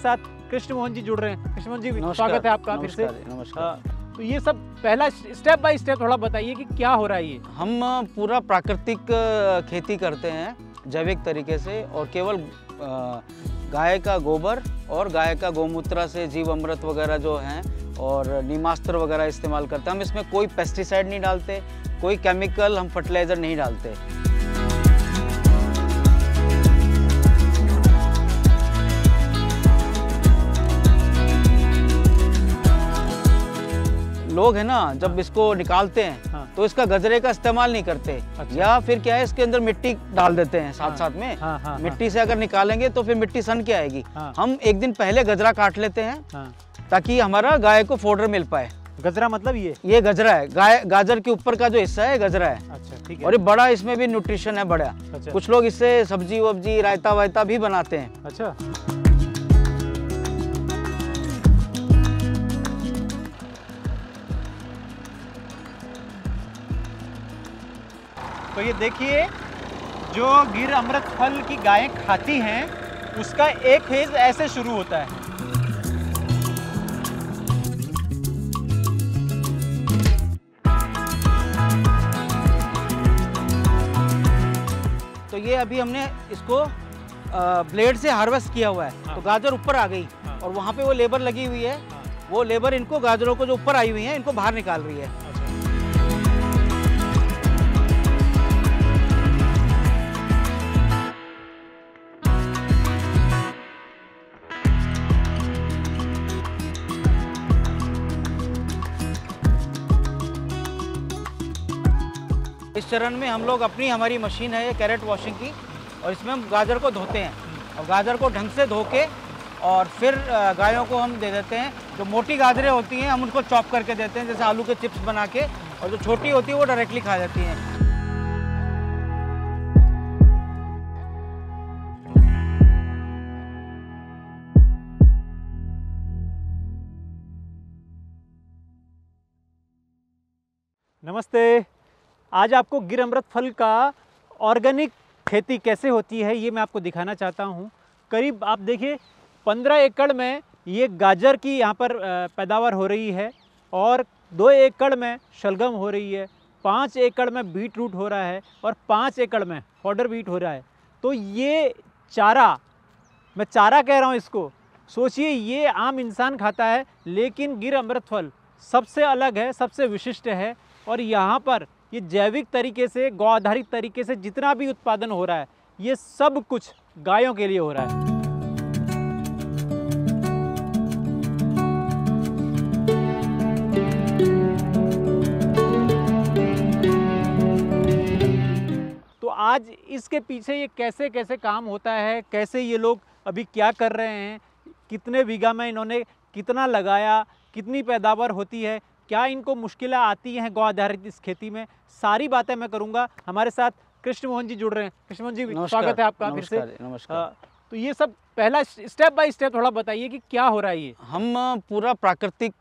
साथ कृष्ण मोहन जी जुड़ रहे हैं। कृष्ण मोहन जी, नमस्कार, स्वागत है आपका फिर से। नमस्कार। तो ये सब पहला स्टेप बाय स्टेप थोड़ा बताइए कि क्या हो रहा है ये। हम पूरा प्राकृतिक खेती करते हैं जैविक तरीके से, और केवल गाय का गोबर और गाय का गोमूत्र से जीव अमृत वगैरह जो हैं और नीमास्त्र वगैरह इस्तेमाल करते हैं। हम इसमें कोई पेस्टिसाइड नहीं डालते, कोई केमिकल हम फर्टिलाइज़र नहीं डालते। लोग है ना, जब इसको निकालते हैं तो इसका गजरे का इस्तेमाल नहीं करते। अच्छा। या फिर क्या है, इसके अंदर मिट्टी डाल देते हैं साथ साथ में। मिट्टी से अगर निकालेंगे तो फिर मिट्टी सन के आएगी। हम एक दिन पहले गजरा काट लेते हैं ताकि हमारा गाय को फोडर मिल पाए। गजरा मतलब ये गजरा है, गाजर के ऊपर का जो हिस्सा है गजरा है। अच्छा, ठीक है। और ये बड़ा, इसमें भी न्यूट्रिशन है बड़ा। अच्छा। कुछ लोग इससे सब्जी वब्जी रायता वायता भी बनाते हैं। अच्छा, तो ये देखिए, जो गिर अमृत फल की गायें खाती हैं उसका एक फेज ऐसे शुरू होता है। तो ये अभी हमने इसको ब्लेड से हार्वेस्ट किया हुआ है। तो गाजर ऊपर आ गई और वहाँ पे वो लेबर लगी हुई है। वो लेबर इनको गाजरों को जो ऊपर आई हुई है इनको बाहर निकाल रही है। इस चरण में हम लोग हमारी मशीन है ये कैरेट वॉशिंग की, और इसमें हम गाजर को धोते हैं और गाजर को ढंग से धो के और फिर गायों को हम दे देते हैं। जो मोटी गाजरें होती हैं हम उनको चॉप करके देते हैं, जैसे आलू के चिप्स बना के, और जो छोटी होती है वो डायरेक्टली खा जाती हैं। नमस्ते। आज आपको गिर अमृत फल का ऑर्गेनिक खेती कैसे होती है ये मैं आपको दिखाना चाहता हूँ। करीब आप देखिए 15 एकड़ में ये गाजर की यहाँ पर पैदावार हो रही है, और 2 एकड़ में शलगम हो रही है, 5 एकड़ में बीट रूट हो रहा है, और 5 एकड़ में फॉडर बीट हो रहा है। तो ये चारा, मैं चारा कह रहा हूँ इसको, सोचिए ये आम इंसान खाता है, लेकिन गिर अमृत फल सबसे अलग है, सबसे विशिष्ट है। और यहाँ पर ये जैविक तरीके से, गौ आधारित तरीके से जितना भी उत्पादन हो रहा है ये सब कुछ गायों के लिए हो रहा है। तो आज इसके पीछे ये कैसे कैसे काम होता है, कैसे ये लोग अभी क्या कर रहे हैं, कितने बीघा में इन्होंने कितना लगाया, कितनी पैदावार होती है, क्या इनको मुश्किलें आती हैं गौ आधारित इस खेती में, सारी बातें मैं करूंगा। हमारे साथ कृष्ण मोहन जी जुड़ रहे हैं। कृष्ण मोहन जी, स्वागत है आपका फिर से। नमस्कार। तो ये सब पहला स्टेप बाय स्टेप थोड़ा बताइए कि क्या हो रहा है ये। हम पूरा प्राकृतिक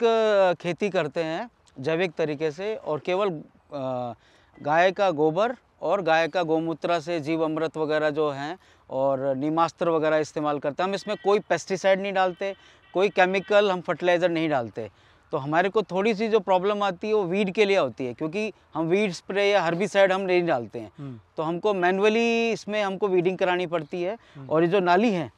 खेती करते हैं जैविक तरीके से, और केवल गाय का गोबर और गाय का गोमूत्र से जीव अमृत वगैरह जो हैं और नीमास्त्र वगैरह इस्तेमाल करते हैं। हम इसमें कोई पेस्टिसाइड नहीं डालते, कोई केमिकल हम फर्टिलाइज़र नहीं डालते। तो हमारे को थोड़ी सी जो प्रॉब्लम आती है वो वीड के लिए होती है, क्योंकि हम वीड स्प्रे या हर्बिसाइड हम नहीं डालते हैं। तो हमको मैनुअली इसमें हमको वीडिंग करानी पड़ती है। और ये जो नाली है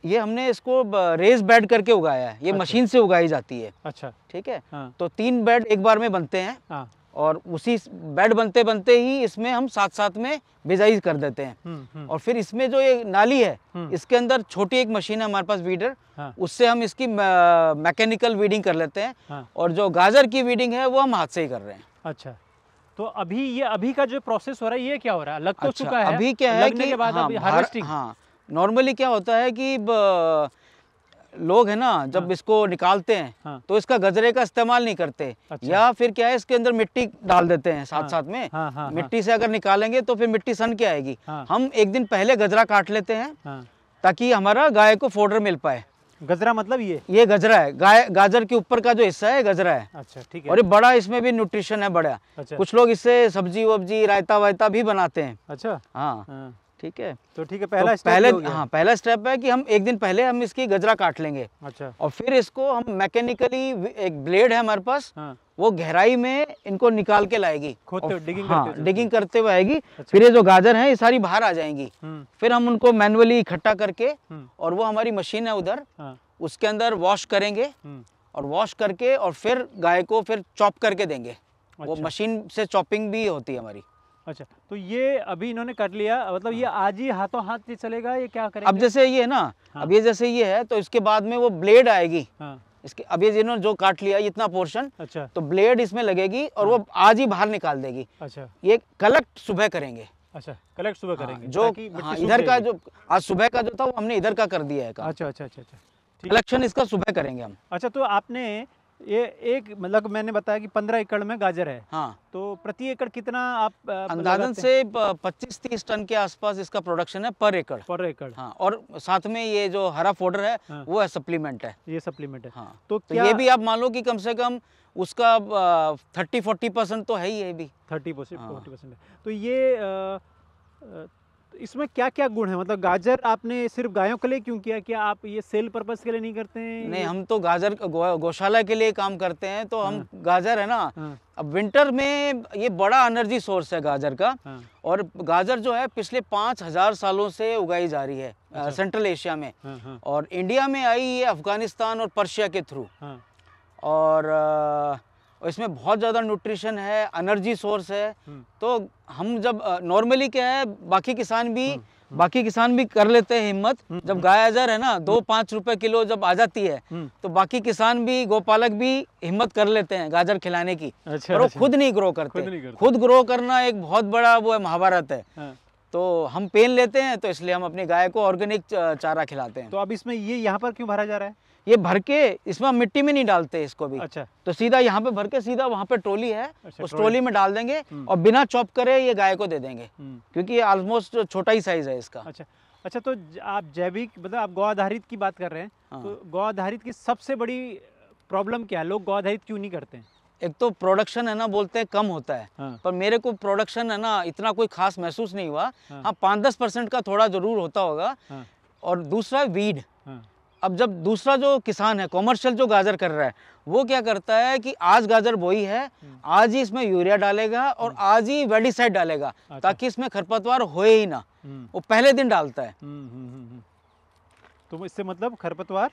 ये हमने इसको रेज बेड करके उगाया है। ये मशीन से उगाई जाती है। अच्छा, ठीक है। तो 3 बेड एक बार में बनते हैं, और उसी बेड बनते बनते ही इसमें हम साथ साथ में बिजाई कर देते हैं। और फिर इसमें जो ये नाली है इसके अंदर छोटी एक मशीन है हमारे पास वीडर, उससे हम इसकी मैकेनिकल वीडिंग कर लेते हैं। और जो गाजर की वीडिंग है वो हम हाथ से ही कर रहे हैं। अच्छा, तो अभी का जो प्रोसेस हो रहा है ये क्या हो रहा है? लग तो चुका है, अभी क्या है कि के बाद अभी हार्वेस्टिंग। हाँ, नॉर्मली क्या होता है कि लोग है ना, जब इसको निकालते हैं तो इसका गजरे का इस्तेमाल नहीं करते। अच्छा। या फिर क्या है, इसके अंदर मिट्टी डाल देते हैं साथ साथ में। मिट्टी से अगर निकालेंगे तो फिर मिट्टी सन के आएगी। हम एक दिन पहले गजरा काट लेते हैं ताकि हमारा गाय को फोडर मिल पाए। गजरा मतलब ये गजरा है, गाजर के ऊपर का जो हिस्सा है गजरा है। अच्छा, ठीक है। और ये बड़ा, इसमें भी न्यूट्रिशन है बड़ा। अच्छा। कुछ लोग इससे सब्जी वब्जी रायता वायता भी बनाते हैं। अच्छा, हाँ, ठीक है। तो ठीक है, तो पहला स्टेप पहले हो गया। हाँ, पहला स्टेप है कि हम एक दिन पहले हम इसकी गजरा काट लेंगे अच्छा। और फिर इसको हम मैकेनिकली, एक ब्लेड है हमारे पास, हाँ, वो गहराई में इनको निकाल के लाएगी। खोदते और हुए, डिगिंग हाँ, करते हुए डिगिंग करते हुए आएगी। अच्छा। फिर ये जो गाजर है ये सारी बाहर आ जाएंगी। फिर फिर हम उनको मैनुअली इकट्ठा करके, और वो हमारी मशीन है उधर, हाँ, उसके अंदर वॉश करेंगे, और वॉश करके और फिर गाय को फिर चॉप करके देंगे। वो अच्छा। मशीन से चॉपिंग भी होती है हमारी। अच्छा, तो ये अभी इन्होंने कर लिया, मतलब ये आज ही हाथों हाथ ये चलेगा, ये क्या करेंगे? अब जैसे ये है ना, हाँ। अब ये जैसे ये है, तो इसके बाद में वो ब्लेड आएगी। हाँ, इसके अब ये जिन्होंने जो काट लिया इतना पोर्शन, अच्छा, तो ब्लेड इसमें लगेगी और वो आज ही बाहर निकाल देगी। अच्छा, ये कलेक्ट सुबह करेंगे। अच्छा, कलेक्ट सुबह हाँ, करेंगे जो ताकि मिट्टी हाँ, सूख इधर का जाएगी। जो आज सुबह का जो था वो हमने इधर का कर दिया है काम। अच्छा, अच्छा, अच्छा, अच्छा, ठीक। कलेक्शन इसका सुबह करेंगे हम। अच्छा, तो आपने ये एक, मतलब मैंने बताया कि 15 एकड़ में गाजर है, हाँ, तो प्रति एकड़ कितना आप अंदाजन लगाते हैं? से 25-30 टन के आसपास इसका प्रोडक्शन है पर एकड़। पर एकड़। हाँ, और साथ में ये जो हरा फोडर है, हाँ। वो है, सप्लीमेंट है। ये सप्लीमेंट है। हाँ, तो तो क्या ये भी आप मान लो कि कम से कम उसका 30-40% तो है ही, ये भी। 30% हाँ। 40% है। तो ये इसमें क्या क्या गुण है, मतलब गाजर आपने सिर्फ गायों के लिए क्यों किया? क्या आप ये सेल पर्पस के लिए नहीं करते हैं? नहीं, हम तो गाजर गौशाला के लिए काम करते हैं, तो हम गाजर है ना, हाँ, अब विंटर में ये बड़ा एनर्जी सोर्स है गाजर का। हाँ, और गाजर जो है पिछले 5000 सालों से उगाई जा रही है अच्छा। सेंट्रल एशिया में, हाँ, हाँ, और इंडिया में आई ये अफगानिस्तान और पर्शिया के थ्रू। हाँ, और इसमें बहुत ज़्यादा न्यूट्रिशन है, एनर्जी सोर्स है। तो हम जब नॉर्मली क्या है, बाकी किसान भी कर लेते हैं हिम्मत। जब गाजर है ना 2-5 रुपए किलो जब आ जाती है, तो बाकी किसान भी, गोपालक भी हिम्मत कर लेते हैं गाजर खिलाने की। अच्छा, पर वो अच्छा। खुद नहीं ग्रो खुद नहीं करते। करते। खुद ग्रो करना एक बहुत बड़ा वो है, महाभारत है। हाँ। तो हम पेन लेते हैं, तो इसलिए हम अपनी गाय को ऑर्गेनिक चारा खिलाते हैं। तो अब इसमें ये यहाँ पर क्यों भरा जा रहा है? ये भर के, इसमें हम मिट्टी में नहीं डालते इसको भी। अच्छा, तो सीधा यहाँ पे भर के सीधा वहाँ पे ट्रॉली है, अच्छा, उस ट्रॉली। ट्रॉली में डाल देंगे और बिना चॉप करे ये गाय को दे देंगे, क्योंकि ये ऑलमोस्ट छोटा ही साइज है इसका। अच्छा, अच्छा। तो आप जैविक, मतलब आप गौ आधारित की बात कर रहे हैं, हाँ। तो गौ आधारित की सबसे बड़ी प्रॉब्लम क्या है? लोग गौ आधारित क्यों नहीं करते हैं? एक तो प्रोडक्शन है ना, बोलते हैं कम होता है, हाँ। पर मेरे को प्रोडक्शन है ना इतना कोई खास महसूस नहीं हुआ। हाँ। हाँ, 5-10% का थोड़ा जरूर होता होगा। हाँ, और दूसरा वीड। हाँ, अब जब दूसरा जो किसान है, कॉमर्शियल जो गाजर कर रहा है, वो क्या करता है कि आज गाजर बोई है, आज ही इसमें यूरिया डालेगा और आज ही वेडिसाइड डालेगा, अच्छा। ताकि इसमें खरपतवार होए ही ना। वो पहले दिन डालता है। तो इससे मतलब खरपतवार,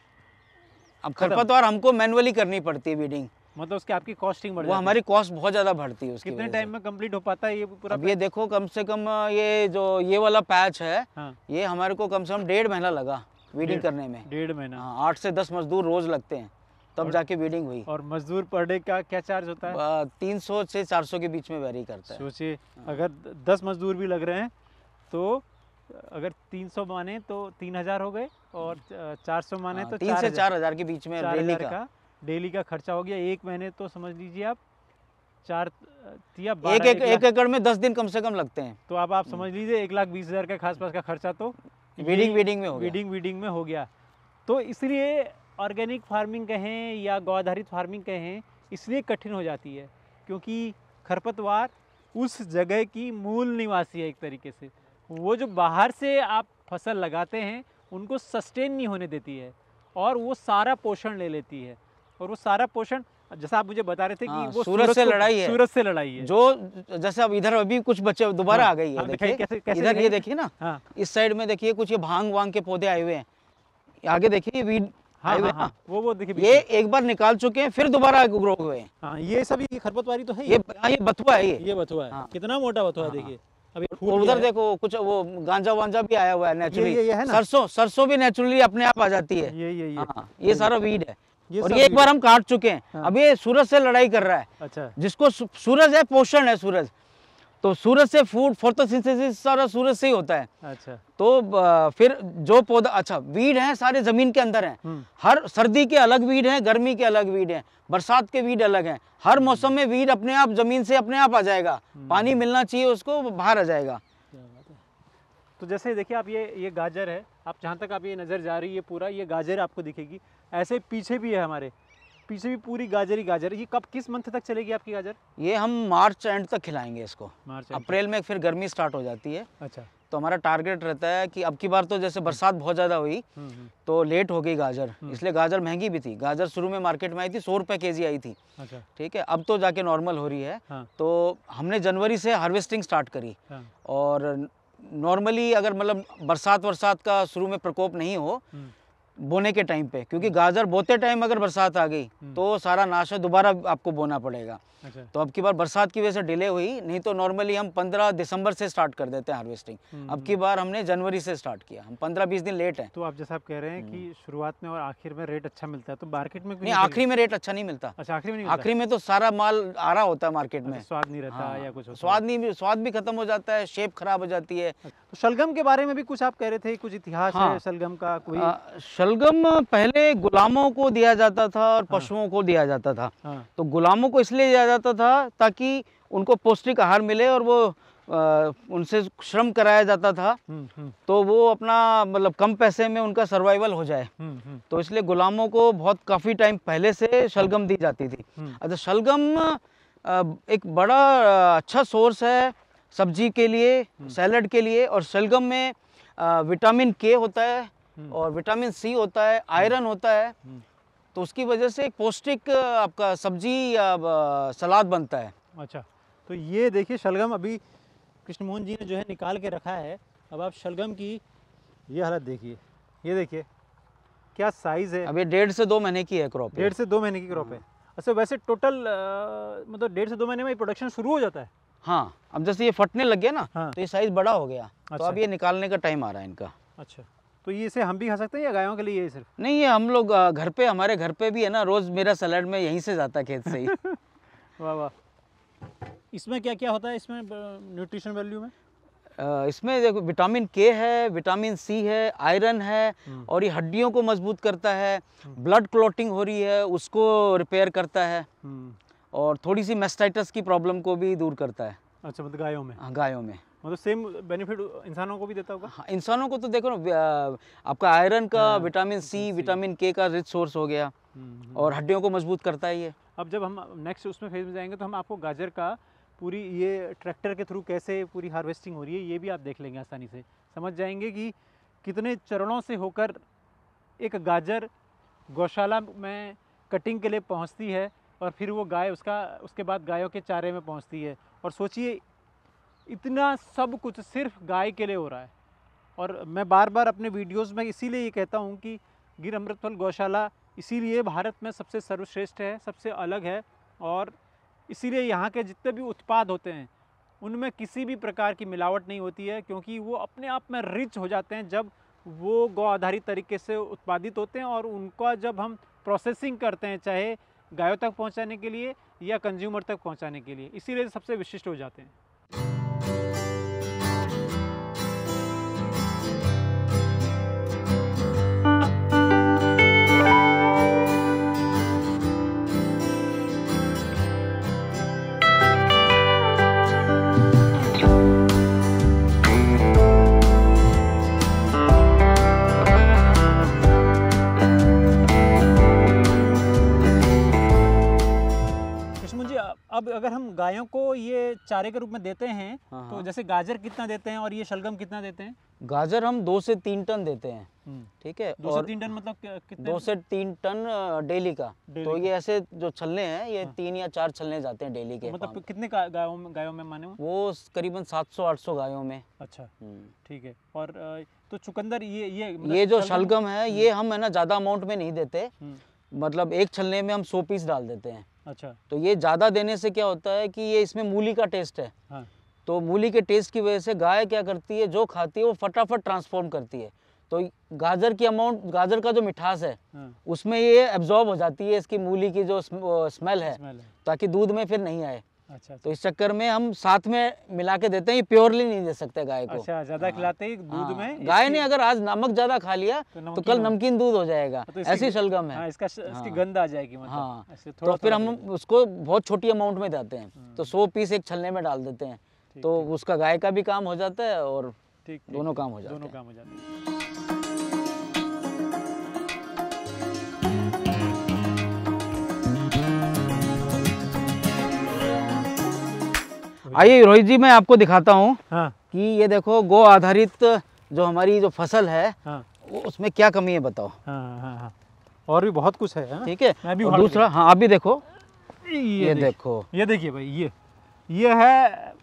अब खरपतवार हमको मैनुअली करनी पड़ती है वीडिंग, मतलब उसकी आपकी कॉस्टिंग बढ़ वो जाती है। हमारी कॉस्ट बहुत ज़्यादा बढ़ती है उसकी कितने वजह टाइम से। में कंप्लीट हो पाता है ये पूरा? अब ये देखो, कम से कम ये जो ये वाला पैच है, हाँ, ये हमारे को कम से कम 1.5 महीना लगा वीडिंग करने में। 1.5 महीना। हाँ, 8 से 10 मजदूर रोज लगते हैं, तब जाके वीडिंग हुई। और मजदूर पर डे का क्या चार्ज होता है? 300 से 400 के बीच में वेरी करता है। सोचिए, अगर 10 मजदूर भी लग रहे हैं, तो अगर 300 माने तो 3000 हो गए, और 400 माने तो 3 से 4,000 के बीच में डेली 4000 का। डेली का खर्चा हो गया। एक महीने तो समझ लीजिए आप 4 या 12, एक एकड़ में 10 दिन कम से कम लगते हैं। तो अब आप समझ लीजिए 1,20,000 के आसपास का खर्चा तो वीडिंग में हो गया। वीडिंग में हो गया। तो इसलिए ऑर्गेनिक फार्मिंग कहें या गौ आधारित फार्मिंग कहें, इसलिए कठिन हो जाती है, क्योंकि खरपतवार उस जगह की मूल निवासी है एक तरीके से। वो जो बाहर से आप फसल लगाते हैं, उनको सस्टेन नहीं होने देती है, और वो सारा पोषण ले लेती है। और वो सारा पोषण, जैसा आप मुझे बता रहे थे कि वो सूरज से लड़ाई है। सूरज से लड़ाई है। जो जैसे अब इधर अभी कुछ बच्चे दोबारा आ गई है, देखिए कैसे इधर ये देखिए ना, हाँ, इस साइड में देखिए कुछ ये भांग वांग के पौधे आए हुए हैं, आगे देखिए ये वीड हाँ, आए हुए हाँ, हैं। वो देखिए, ये एक बार निकाल चुके हैं, फिर दोबारा ग्रो हुए हैं। हाँ, ये सब ये खरपतवारी तो है। ये बथुआ है। ये बथुआ है। हाँ। कितना मोटा बथुआ है, देखिए। अभी और उधर देखो कुछ वो गांजा वांजा भी आया हुआ है नेचुरली। ये है ना? सरसों भी नेचुरली अपने आप आ जाती है। ये हाँ, ये सारा वीड है। और सब ये एक वीड बार हम काट चुके हैं। हाँ। अब ये सूरज से लड़ाई कर रहा है। अच्छा, जिसको सूरज है, पोषण है सूरज, तो सूरज से फूड फोटोसिंथेसिस सारा सूरज से ही होता है। अच्छा, तो फिर जो पौधा, अच्छा वीड है सारे जमीन के अंदर हैं। हर सर्दी के अलग वीड हैं, गर्मी के अलग वीड हैं, बरसात के वीड अलग हैं। हर मौसम में वीड अपने आप जमीन से अपने आप आ जाएगा, पानी मिलना चाहिए उसको, वो बाहर आ जाएगा। क्या बात है। तो जैसे देखिए आप, ये गाजर है, आप जहाँ तक आप ये नज़र जा रही है पूरा ये गाजर आपको दिखेगी। ऐसे पीछे भी है, हमारे पीछे भी पूरी गाजर ही गाजर। ये कब, किस मंथ तक चलेगी आपकी गाजर? ये हम मार्च एंड तक खिलाएंगे इसको। मार्च, अप्रैल में फिर गर्मी स्टार्ट हो जाती है। अच्छा, तो हमारा टारगेट रहता है कि अब की बार तो जैसे बरसात बहुत ज़्यादा हुई तो लेट हो गई गाजर, इसलिए गाजर महंगी भी थी। गाजर शुरू में मार्केट में आई थी 100 रुपये केजी आई थी। अच्छा। ठीक है, अब तो जाके नॉर्मल हो रही है। हाँ। तो हमने जनवरी से हार्वेस्टिंग स्टार्ट करी। हाँ। और नॉर्मली अगर मतलब बरसात का शुरू में प्रकोप नहीं हो बोने के टाइम पे, क्योंकि गाजर बोते टाइम अगर बरसात आ गई तो सारा नाश है, दोबारा आपको बोना पड़ेगा। अच्छा। तो अब की बार बरसात की वजह से डिले हुई, नहीं तो नॉर्मली हम 15 दिसंबर से स्टार्ट कर देते हैं हार्वेस्टिंग। अब की बार हमने जनवरी से स्टार्ट किया, हम 15-20 दिन लेट हैं। तो आप जैसा आप कह रहे हैं कि शुरुआत में और आखिर में रेट अच्छा मिलता है, तो मार्केट में नहीं, आखिरी में रेट अच्छा नहीं मिलता। अच्छा, आखिरी में नहीं आखिरी में तो सारा माल आ रहा होता है मार्केट में, स्वाद नहीं रहता। हाँ, या कुछ होता स्वाद भी खत्म हो जाता है, शेप खराब हो जाती है। तो शलगम के बारे में भी कुछ आप कह रहे थे, कुछ इतिहास है शलगम का कोई? शलगम पहले गुलामों को दिया जाता था और पशुओं को दिया जाता था। तो गुलामों को इसलिए दिया जाता था ताकि उनको पौष्टिक आहार मिले, और वो उनसे श्रम कराया जाता था तो वो अपना मतलब कम पैसे में उनका सर्वाइवल हो जाए। तो इसलिए गुलामों को बहुत काफ़ी टाइम पहले से शलगम दी जाती थी। अच्छा, शलगम एक बड़ा अच्छा सोर्स है सब्जी के लिए, सैलड के लिए। और शलगम में विटामिन के होता है और विटामिन सी होता है, आयरन होता है। तो उसकी वजह से एक पौष्टिक आपका सब्जी सलाद बनता है। अच्छा, तो ये देखिए शलगम अभी कृष्ण मोहन जी ने जो है निकाल के रखा है। अब आप शलगम की ये हालत देखिए, ये देखिए क्या साइज़ है। अब ये 1.5 से 2 महीने की है क्रॉप। 1.5 से 2 महीने की क्रॉप है। अच्छा, वैसे टोटल मतलब 1.5 से 2 महीने में प्रोडक्शन शुरू हो जाता है? हाँ, अब जैसे ये फटने लग गया ना, तो ये साइज़ बड़ा हो गया। अच्छा। तो अब ये निकालने का टाइम आ रहा है इनका। अच्छा, तो ये इसे हम भी खा सकते हैं या गायों के लिए सिर्फ? नहीं, ये हम लोग घर पे, हमारे घर पे भी है ना, रोज़ मेरा सैलड में यहीं से जाता है, खेत से ही। वाह वाह। इसमें क्या क्या होता है इसमें न्यूट्रिशन वैल्यू में? इसमें देखो विटामिन के है, विटामिन सी है, आयरन है, और ये हड्डियों को मजबूत करता है। ब्लड क्लॉटिंग हो रही है उसको रिपेयर करता है, और थोड़ी सी मैस्टाइटिस की प्रॉब्लम को भी दूर करता है। अच्छा, मतलब गायों में? हाँ, गायों में। मतलब सेम बेनिफिट इंसानों को भी देता होगा? हाँ, इंसानों को तो देखो ना, आपका आयरन का, विटामिन सी, विटामिन के का रिच सोर्स हो गया, और हड्डियों को मजबूत करता है ये। अब जब हम नेक्स्ट उसमें फेज में जाएंगे तो हम आपको गाजर का पूरी ये ट्रैक्टर के थ्रू कैसे पूरी हार्वेस्टिंग हो रही है ये भी आप देख लेंगे, आसानी से समझ जाएंगे कि कितने चरणों से होकर एक गाजर गौशाला में कटिंग के लिए पहुंचती है, और फिर वो गाय उसके बाद गायों के चारे में पहुंचती है। और सोचिए इतना सब कुछ सिर्फ गाय के लिए हो रहा है। और मैं बार बार अपने वीडियोज़ में इसीलिए ये कहता हूँ कि गिर अमृतफल गौशाला इसीलिए भारत में सबसे सर्वश्रेष्ठ है, सबसे अलग है, और इसीलिए यहाँ के जितने भी उत्पाद होते हैं उनमें किसी भी प्रकार की मिलावट नहीं होती है, क्योंकि वो अपने आप में रिच हो जाते हैं जब वो गौ आधारित तरीके से उत्पादित होते हैं, और उनका जब हम प्रोसेसिंग करते हैं चाहे गायों तक पहुँचाने के लिए या कंज्यूमर तक पहुँचाने के लिए, इसीलिए सबसे विशिष्ट हो जाते हैं। अब अगर हम गायों को ये चारे के रूप में देते हैं तो जैसे गाजर कितना देते हैं और ये शलगम कितना देते हैं? गाजर हम 2 से 3 टन देते हैं। ठीक है, 2 से 3 टन मतलब कितने? 2 से 3 टन डेली का। तो ये ऐसे जो छलने हैं ये 3 या 4 छलने जाते हैं डेली के। तो मतलब कितने गायों में माने वो करीबन 700-800 गायों में। अच्छा, ठीक है। और तो चुकंदर ये मतलब ये जो शलगम है ये हम है ना ज़्यादा अमाउंट में नहीं देते, मतलब एक छलने में हम 100 पीस डाल देते हैं। अच्छा, तो ये ज़्यादा देने से क्या होता है कि ये इसमें मूली का टेस्ट है। हाँ। तो मूली के टेस्ट की वजह से गाय क्या करती है, जो खाती है वो फटाफट ट्रांसफॉर्म करती है। तो गाजर की अमाउंट, गाजर का जो मिठास है उसमें ये एब्जॉर्ब हो जाती है इसकी मूली की जो स्मेल है, ताकि दूध में फिर नहीं आए। अच्छा, तो इस चक्कर में हम साथ में मिला के देते हैं, ये प्योरली नहीं दे सकते गाय को। अच्छा, ज्यादा खिलाते ही दूध में गाय ने अगर आज नमक ज्यादा खा लिया तो कल नमकीन दूध हो जाएगा। तो ऐसी शलगम है। इसकी गंध आ जाएगी मतलब। हाँ, तो फिर हम उसको बहुत छोटी अमाउंट में देते हैं, तो 100 पीस एक छलने में डाल देते हैं, तो उसका गाय का भी काम हो जाता है और दोनों काम हो जाते हैं। आइए रोहित जी, मैं आपको दिखाता हूँ। हाँ। कि ये देखो गो आधारित जो हमारी जो फसल है हाँ वो उसमें क्या कमी है बताओ। हाँ हाँ हाँ, और भी बहुत कुछ है। हाँ? ठीक है, मैं भी और उखाड़ दूसरा हाँ अभी देखो ये देखो ये देखिए भाई, ये है,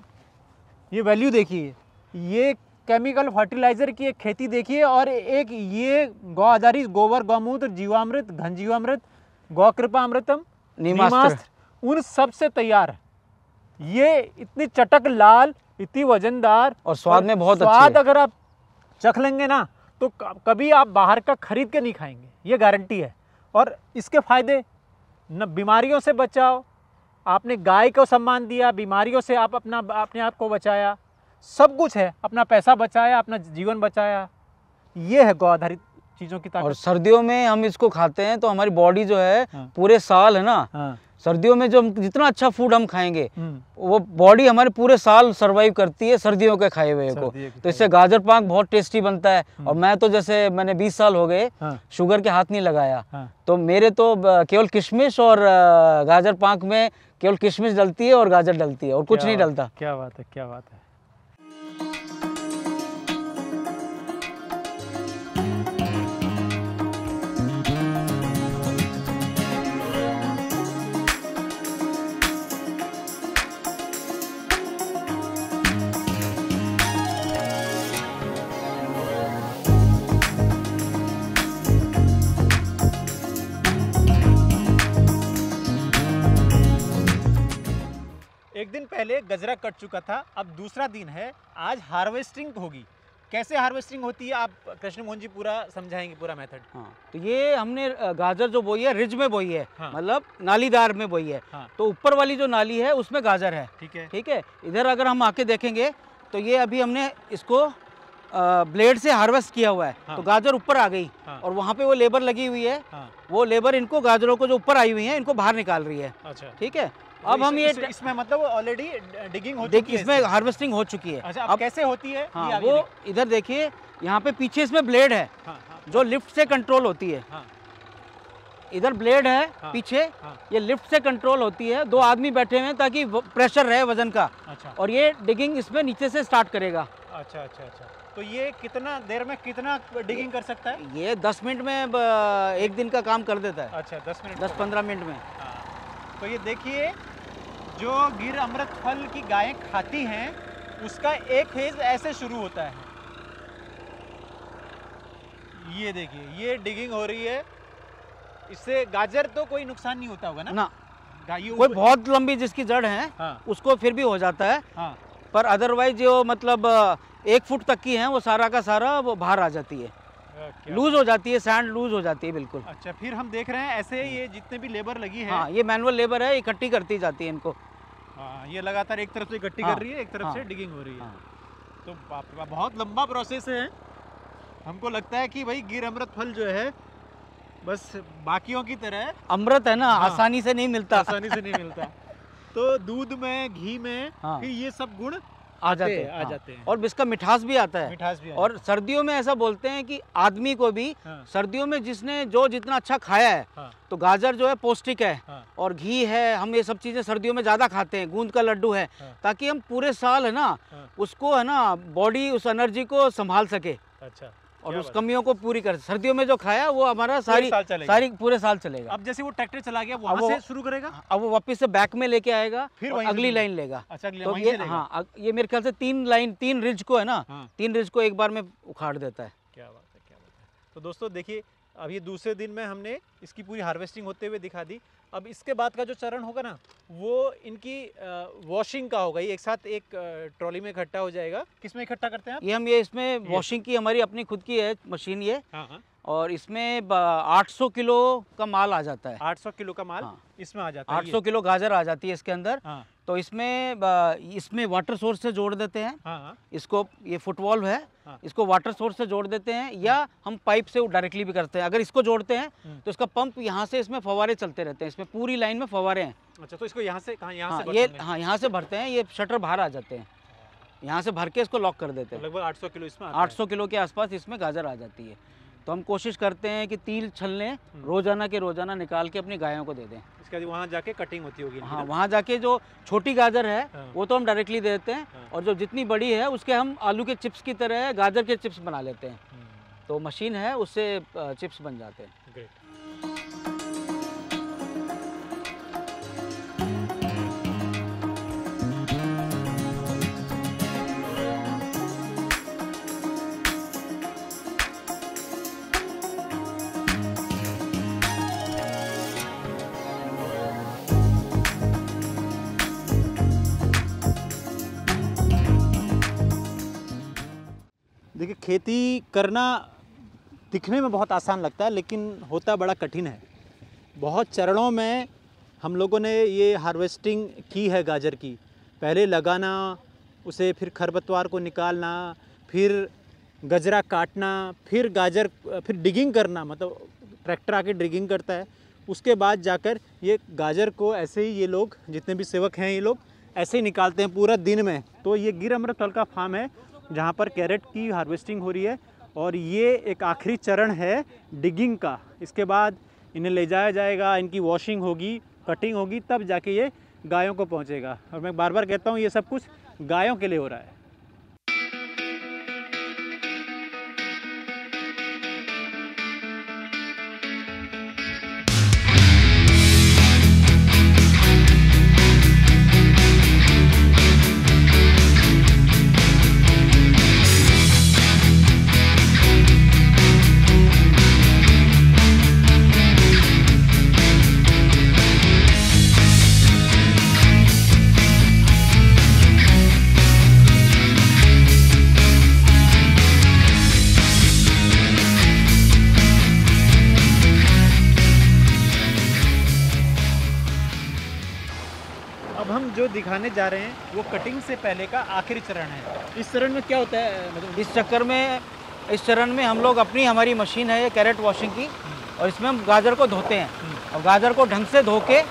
ये वैल्यू देखिए, ये केमिकल फर्टिलाइजर की एक खेती देखिए, और एक ये गौ आधारित गोबर गौमूत्र जीवामृत घन जीवामृत गौ कृपा अमृतम नीमास्त्र उन सब से तैयार है। ये इतनी चटक लाल, इतनी वजनदार और स्वाद में बहुत अच्छी स्वाद है। अगर आप चख लेंगे ना तो कभी आप बाहर का खरीद के नहीं खाएंगे, ये गारंटी है। और इसके फायदे, न बीमारियों से बचाओ, आपने गाय को सम्मान दिया, बीमारियों से आप अपने आप को बचाया, सब कुछ है, अपना पैसा बचाया, अपना जीवन बचाया। ये है गौ आधारित चीज़ों की ताकत। और सर्दियों में हम इसको खाते हैं तो हमारी बॉडी जो है हाँ। पूरे साल है ना, हाँ। सर्दियों में जो जितना अच्छा फूड हम खाएंगे वो बॉडी हमारे पूरे साल सरवाइव करती है सर्दियों के खाए हुए को। तो इससे गाजर पाक बहुत टेस्टी बनता है। और मैं तो जैसे मैंने 20 साल हो गए शुगर के हाथ नहीं लगाया, तो मेरे तो केवल किशमिश और गाजर पाक में केवल किशमिश डलती है और गाजर डलती है और कुछ नहीं डलता। क्या बात है, क्या बात है। एक दिन पहले गजरा कट चुका था, अब दूसरा दिन है, आज हार्वेस्टिंग होगी। कैसे हार्वेस्टिंग होती है आप कृष्ण मोहन जी पूरा समझाएंगे, पूरा मेथड। हाँ, तो ये हमने गाजर जो बोई है रिज में बोई है। हाँ। मतलब नालीदार में बोई है। हाँ। तो ऊपर वाली जो नाली है उसमें गाजर है। ठीक है, ठीक है। इधर अगर हम आके देखेंगे तो ये अभी हमने इसको ब्लेड से हार्वेस्ट किया हुआ है। हाँ। तो गाजर ऊपर आ गई। हाँ। और वहाँ पे वो लेबर लगी हुई है। हाँ। वो लेबर इनको गाजरों को जो ऊपर आई हुई है इनको बाहर निकाल रही है। अच्छा, ठीक है। अब हम ये इसमें मतलब ऑलरेडी डिगिंग हो चुकी है, इसमें हार्वेस्टिंग हो चुकी है। अच्छा, अब कैसे होती है? हाँ, वो इधर देखिए, यहाँ पे पीछे इसमें ब्लेड है। हाँ, हाँ, जो लिफ्ट से कंट्रोल होती है। हाँ, इधर ब्लेड है। हाँ, पीछे। हाँ, ये लिफ्ट से कंट्रोल होती है। 2 आदमी बैठे हुए हैं ताकि प्रेशर रहे वजन का। अच्छा। और ये डिगिंग इसमें नीचे से स्टार्ट करेगा। अच्छा अच्छा अच्छा। तो ये कितना देर में कितना डिगिंग कर सकता है? ये 10 मिनट में 1 दिन का काम कर देता है। अच्छा, 10-15 मिनट में। तो ये देखिए, जो गिर अमृत फल की गायें खाती हैं उसका एक फेज ऐसे शुरू होता है। ये देखिए, ये डिगिंग हो रही है, इससे गाजर तो कोई नुकसान नहीं होता होगा ना? कोई बहुत लंबी जिसकी जड़ है। हाँ। उसको फिर भी हो जाता है। हाँ। पर अदरवाइज जो मतलब 1 फुट तक की है वो सारा का सारा वो बाहर आ जाती है, लूज हो जाती है, सैंड लूज हो जाती है बिल्कुल। अच्छा, फिर हम देख रहे हैं ऐसे ये जितने भी लेबर लगी है। हाँ, ये मैनुअल लेबर है, इकट्ठी करती जाती है इनको। हाँ, ये लगातार एक तरफ से इकट्ठी कर रही है, एक तरफ से डिगिंग हो रही है। तो बाप रे बाप, बहुत लंबा प्रोसेस है। हमको लगता है कि भाई गिर अमृत फल जो है बस बाकियों की तरह अमृत है ना। हाँ, आसानी से नहीं मिलता। आसानी से नहीं मिलता। तो दूध में, घी में फिर ये सब गुण आ जाते हैं। और इसका मिठास भी आता है। मिठास भी और सर्दियों में ऐसा बोलते हैं कि आदमी को भी सर्दियों में जिसने जो जितना अच्छा खाया है, तो गाजर जो है पौष्टिक है। और घी है, हम ये सब चीजें सर्दियों में ज्यादा खाते हैं, गूंद का लड्डू है, ताकि हम पूरे साल है ना उसको है ना बॉडी उस एनर्जी को संभाल सके। अच्छा। और उस कमियों को पूरी कर, सर्दियों में जो खाया वो हमारा सारी पूरे साल चलेगा। अब जैसे वो ट्रैक्टर चला गया, वहाँ से शुरू करेगा, अब वो वापस से बैक में लेके आएगा, फिर अगली लाइन लेगा। अच्छा, तो ये हाँ, ये मेरे ख्याल से 3 रिज को है ना, 3 रिज को एक बार में उखाड़ देता है। क्या बात है, क्या बात है। तो दोस्तों देखिए, अब ये दूसरे दिन में हमने इसकी पूरी हार्वेस्टिंग होते हुए दिखा दी। अब इसके बाद का जो चरण होगा ना, वो इनकी वॉशिंग का होगा। ये एक साथ एक ट्रॉली में इकट्ठा हो जाएगा। किस में इकट्ठा करते हैं आप? ये हम ये इसमें वॉशिंग की हमारी अपनी खुद की है मशीन ये। हाँ। और इसमें 800 किलो का माल आ जाता है। 800 किलो का माल। हाँ। इसमें आ जाता है। 800 किलो गाजर आ जाती है इसके अंदर। हाँ। तो इसमें वाटर सोर्स से जोड़ देते हैं। हाँ। इसको, ये फुटवॉल्व है। हाँ। इसको वाटर सोर्स से जोड़ देते हैं, या हम पाइप से डायरेक्टली भी करते हैं। अगर इसको जोड़ते हैं तो इसका पंप यहाँ से, इसमें फवारे चलते रहते हैं, इसमें पूरी लाइन में फवारे हैं। अच्छा, तो इसको यहाँ से कहाँ, यहाँ से? ये हाँ, यहाँ से भरते हैं, ये शटर बाहर आ जाते हैं, यहाँ से भर के इसको लॉक कर देते हैं। लगभग 800 किलो इसमें 800 किलो के आसपास इसमें गाजर आ जाती है। तो हम कोशिश करते हैं कि 3 छलने रोज़ाना के रोज़ाना निकाल के अपनी गायों को दे दें। इसके बाद वहाँ जाके कटिंग होती होगी इनकी हाँ, ना? वहाँ जाके जो छोटी गाजर है हाँ। वो तो हम डायरेक्टली दे देते हैं, हाँ। और जो जितनी बड़ी है उसके हम आलू के चिप्स की तरह गाजर के चिप्स बना लेते हैं। तो मशीन है, उससे चिप्स बन जाते हैं। ग्रेट। देखिए, खेती करना दिखने में बहुत आसान लगता है, लेकिन होता बड़ा कठिन है। बहुत चरणों में हम लोगों ने ये हार्वेस्टिंग की है गाजर की। पहले लगाना, उसे फिर खरपतवार को निकालना, फिर गजरा काटना, फिर फिर डिगिंग करना, मतलब ट्रैक्टर आके डिगिंग करता है। उसके बाद जाकर ये गाजर को ऐसे ही ये लोग, जितने भी सेवक हैं, ये लोग ऐसे ही निकालते हैं पूरा दिन में। तो ये गिर अमृत फल का फार्म है जहाँ पर कैरेट की हार्वेस्टिंग हो रही है, और ये एक आखिरी चरण है डिगिंग का। इसके बाद इन्हें ले जाया जाएगा, इनकी वॉशिंग होगी, कटिंग होगी, तब जाके ये गायों को पहुँचेगा। और मैं बार बार कहता हूँ, ये सब कुछ गायों के लिए हो रहा है। अब हम जो दिखाने जा रहे हैं वो कटिंग से पहले का आखिरी चरण है। इस चरण में क्या होता है, मतलब इस चरण में हम लोग हमारी मशीन है ये कैरेट वॉशिंग की, और इसमें हम गाजर को धोते हैं, और गाजर को ढंग से धो के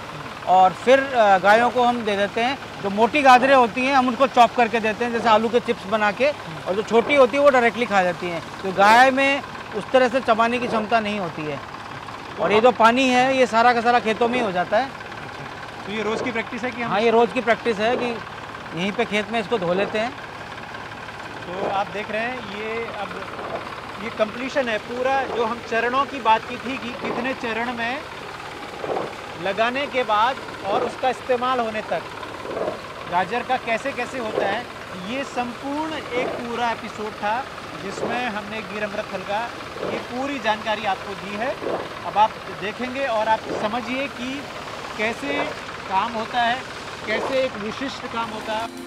और फिर गायों को हम दे देते हैं। जो मोटी गाजरें होती हैं हम उनको चॉप करके देते हैं, जैसे आलू के चिप्स बना के, और जो छोटी होती है वो डायरेक्टली खा जाती हैं। तो गाय में उस तरह से चबाने की क्षमता नहीं होती है। और ये जो पानी है ये सारा का सारा खेतों में ही हो जाता है। तो ये रोज़ की प्रैक्टिस है कि हम? हाँ, ये रोज़ की प्रैक्टिस है कि यहीं पे खेत में इसको धो लेते हैं। तो आप देख रहे हैं, ये अब ये कंप्लीशन है पूरा। जो हम चरणों की बात की थी कि कितने चरण में लगाने के बाद और उसका इस्तेमाल होने तक गाजर का कैसे कैसे होता है, ये संपूर्ण एक पूरा एपिसोड था जिसमें हमने गिर अमृत फल का ये पूरी जानकारी आपको दी है। अब आप देखेंगे और आप समझिए कि कैसे काम होता है, कैसे एक विशिष्ट काम होता है।